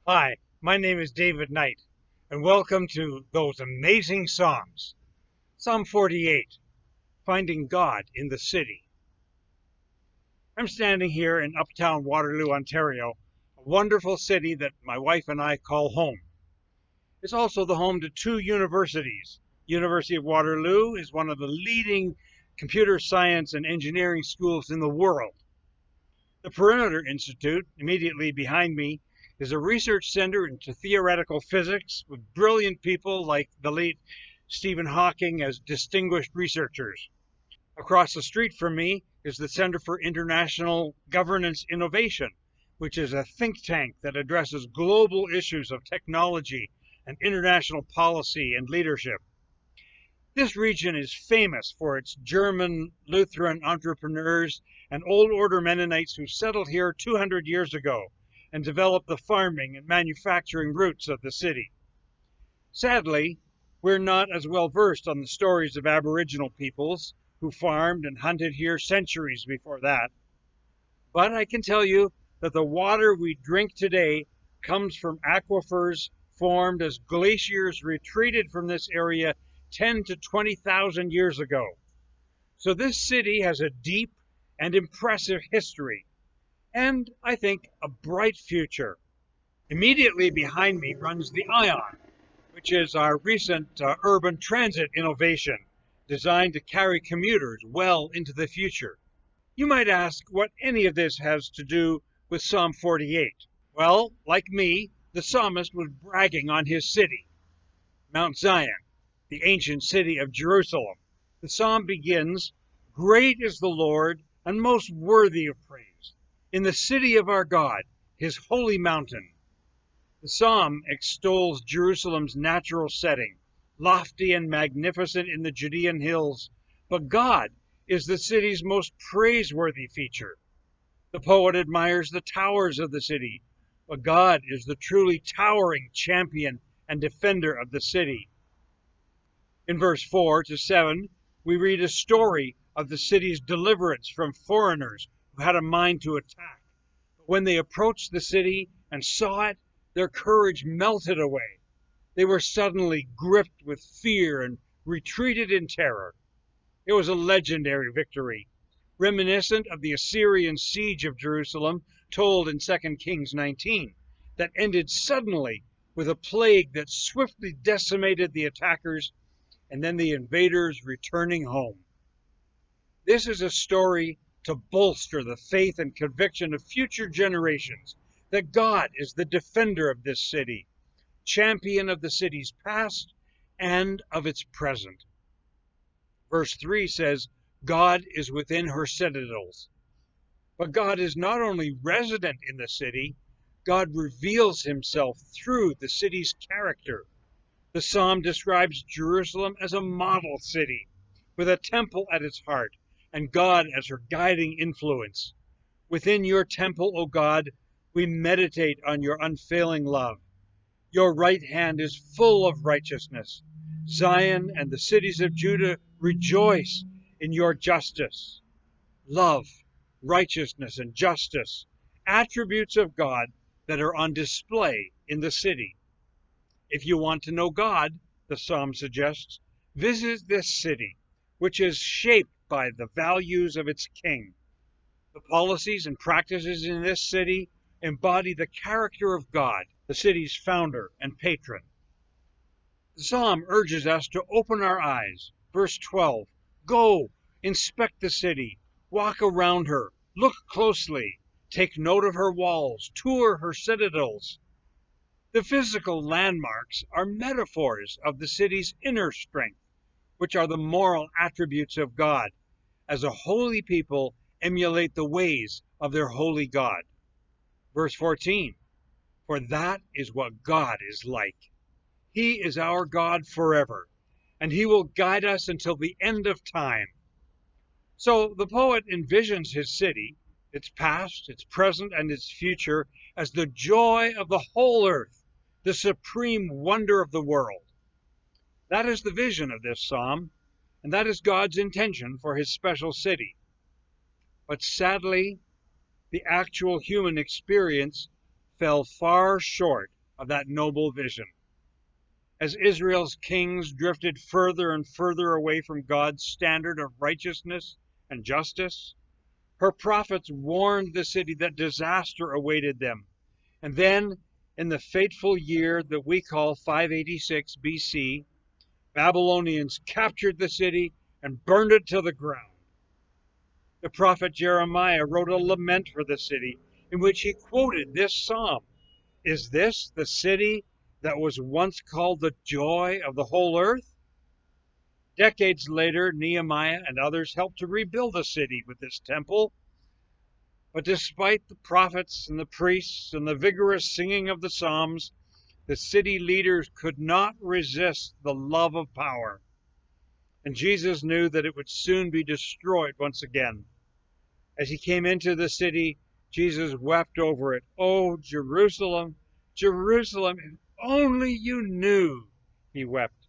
Hi, my name is David Knight, and welcome to those amazing Psalms. Psalm 48, Finding God in the City. I'm standing here in uptown Waterloo, Ontario, a wonderful city that my wife and I call home. It's also the home to two universities. University of Waterloo is one of the leading computer science and engineering schools in the world. The Perimeter Institute, immediately behind me, is a research center into theoretical physics with brilliant people like the late Stephen Hawking as distinguished researchers. Across the street from me is the Center for International Governance Innovation, which is a think tank that addresses global issues of technology and international policy and leadership. This region is famous for its German Lutheran entrepreneurs and Old Order Mennonites who settled here 200 years ago and developed the farming and manufacturing roots of the city. Sadly, we're not as well versed on the stories of Aboriginal peoples who farmed and hunted here centuries before that. But I can tell you that the water we drink today comes from aquifers formed as glaciers retreated from this area 10 to 20,000 years ago. So this city has a deep and impressive history, and I think a bright future. Immediately behind me runs the ION, which is our recent urban transit innovation designed to carry commuters well into the future. You might ask what any of this has to do with Psalm 48. Well, like me, the psalmist was bragging on his city, Mount Zion, the ancient city of Jerusalem. The psalm begins, "Great is the Lord and most worthy of praise, in the city of our God, his holy mountain." The psalm extols Jerusalem's natural setting, lofty and magnificent in the Judean hills, but God is the city's most praiseworthy feature. The poet admires the towers of the city, but God is the truly towering champion and defender of the city. In verse 4 to 7, we read a story of the city's deliverance from foreigners who had a mind to attack. But when they approached the city and saw it, their courage melted away. They were suddenly gripped with fear and retreated in terror. It was a legendary victory, reminiscent of the Assyrian siege of Jerusalem told in 2 Kings 19, that ended suddenly with a plague that swiftly decimated the attackers and then the invaders returning home. This is a story to bolster the faith and conviction of future generations that God is the defender of this city, champion of the city's past and of its present. Verse 3 says, God is within her citadels. But God is not only resident in the city, God reveals himself through the city's character. The psalm describes Jerusalem as a model city, with a temple at its heart, and God as her guiding influence. Within your temple, O God, we meditate on your unfailing love. Your right hand is full of righteousness. Zion and the cities of Judah rejoice in your justice. Love, righteousness, and justice, attributes of God that are on display in the city. If you want to know God, the psalm suggests, visit this city, which is shaped by the values of its king. The policies and practices in this city embody the character of God, the city's founder and patron. The psalm urges us to open our eyes. Verse 12, go, inspect the city, walk around her, look closely, take note of her walls, tour her citadels. The physical landmarks are metaphors of the city's inner strength, which are the moral attributes of God. As a holy people, emulate the ways of their holy God. Verse 14, for that is what God is like. He is our God forever, and he will guide us until the end of time. So the poet envisions his city, its past, its present, and its future, as the joy of the whole earth, the supreme wonder of the world. That is the vision of this psalm, and that is God's intention for his special city. But sadly, the actual human experience fell far short of that noble vision. As Israel's kings drifted further and further away from God's standard of righteousness and justice, her prophets warned the city that disaster awaited them. And then, in the fateful year that we call 586 BC, Babylonians captured the city and burned it to the ground. The prophet Jeremiah wrote a lament for the city in which he quoted this psalm. Is this the city that was once called the joy of the whole earth? Decades later, Nehemiah and others helped to rebuild the city with this temple. But despite the prophets and the priests and the vigorous singing of the psalms, the city leaders could not resist the love of power. And Jesus knew that it would soon be destroyed once again. As he came into the city, Jesus wept over it. Oh, Jerusalem, Jerusalem, if only you knew, he wept.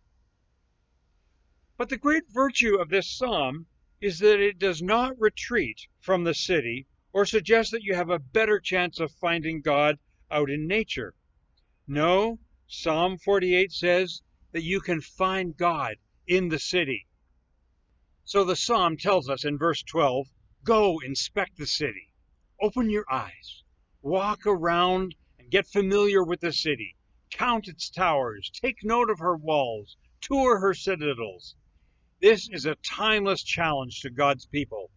But the great virtue of this psalm is that it does not retreat from the city or suggest that you have a better chance of finding God out in nature. No, Psalm 48 says that you can find God in the city. So the psalm tells us in verse 12, go inspect the city, open your eyes, walk around and get familiar with the city, count its towers, take note of her walls, tour her citadels. This is a timeless challenge to God's people.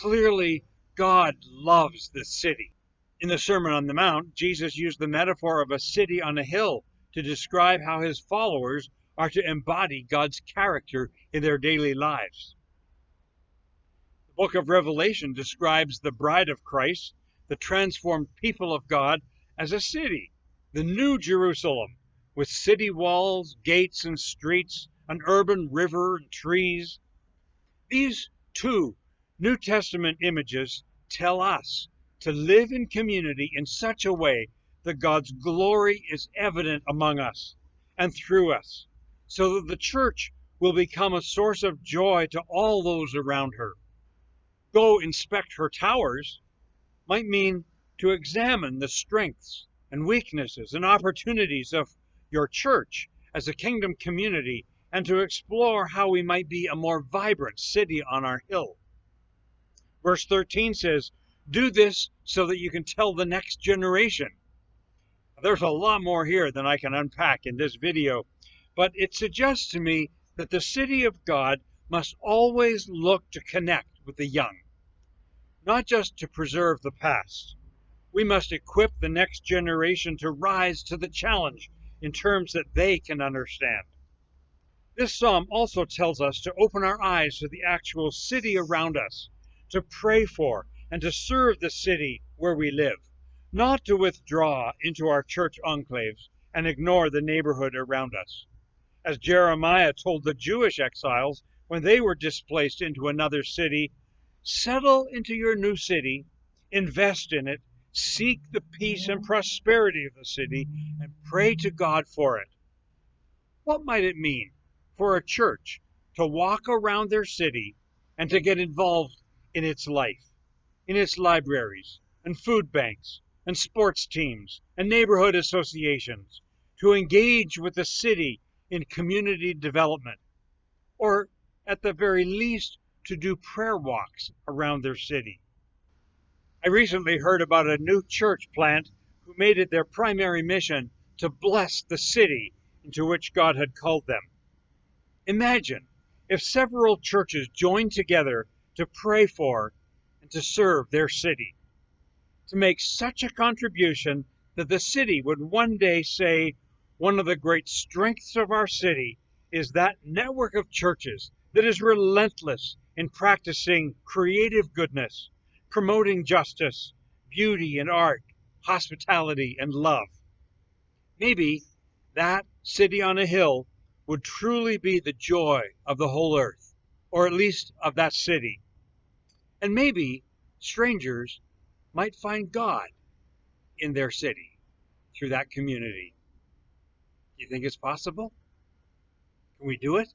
Clearly, God loves the city. In the Sermon on the Mount, Jesus used the metaphor of a city on a hill to describe how his followers are to embody God's character in their daily lives. The book of Revelation describes the bride of Christ, the transformed people of God, as a city, the New Jerusalem, with city walls, gates, and streets, an urban river and trees. These two New Testament images tell us to live in community in such a way that God's glory is evident among us and through us, so that the church will become a source of joy to all those around her. Go inspect her towers might mean to examine the strengths and weaknesses and opportunities of your church as a kingdom community and to explore how we might be a more vibrant city on our hill. Verse 13 says, do this so that you can tell the next generation. There's a lot more here than I can unpack in this video, but it suggests to me that the city of God must always look to connect with the young, not just to preserve the past. We must equip the next generation to rise to the challenge in terms that they can understand. This psalm also tells us to open our eyes to the actual city around us, to pray for and to serve the city where we live, not to withdraw into our church enclaves and ignore the neighborhood around us. As Jeremiah told the Jewish exiles when they were displaced into another city, settle into your new city, invest in it, seek the peace and prosperity of the city, and pray to God for it. What might it mean for a church to walk around their city and to get involved in its life, in its libraries and food banks and sports teams and neighborhood associations, to engage with the city in community development, or at the very least to do prayer walks around their city? I recently heard about a new church plant who made it their primary mission to bless the city into which God had called them. Imagine if several churches joined together to pray for and to serve their city, to make such a contribution that the city would one day say, one of the great strengths of our city is that network of churches that is relentless in practicing creative goodness, promoting justice, beauty and art, hospitality and love. Maybe that city on a hill would truly be the joy of the whole earth, or at least of that city. And maybe strangers might find God in their city through that community. Do you think it's possible? Can we do it?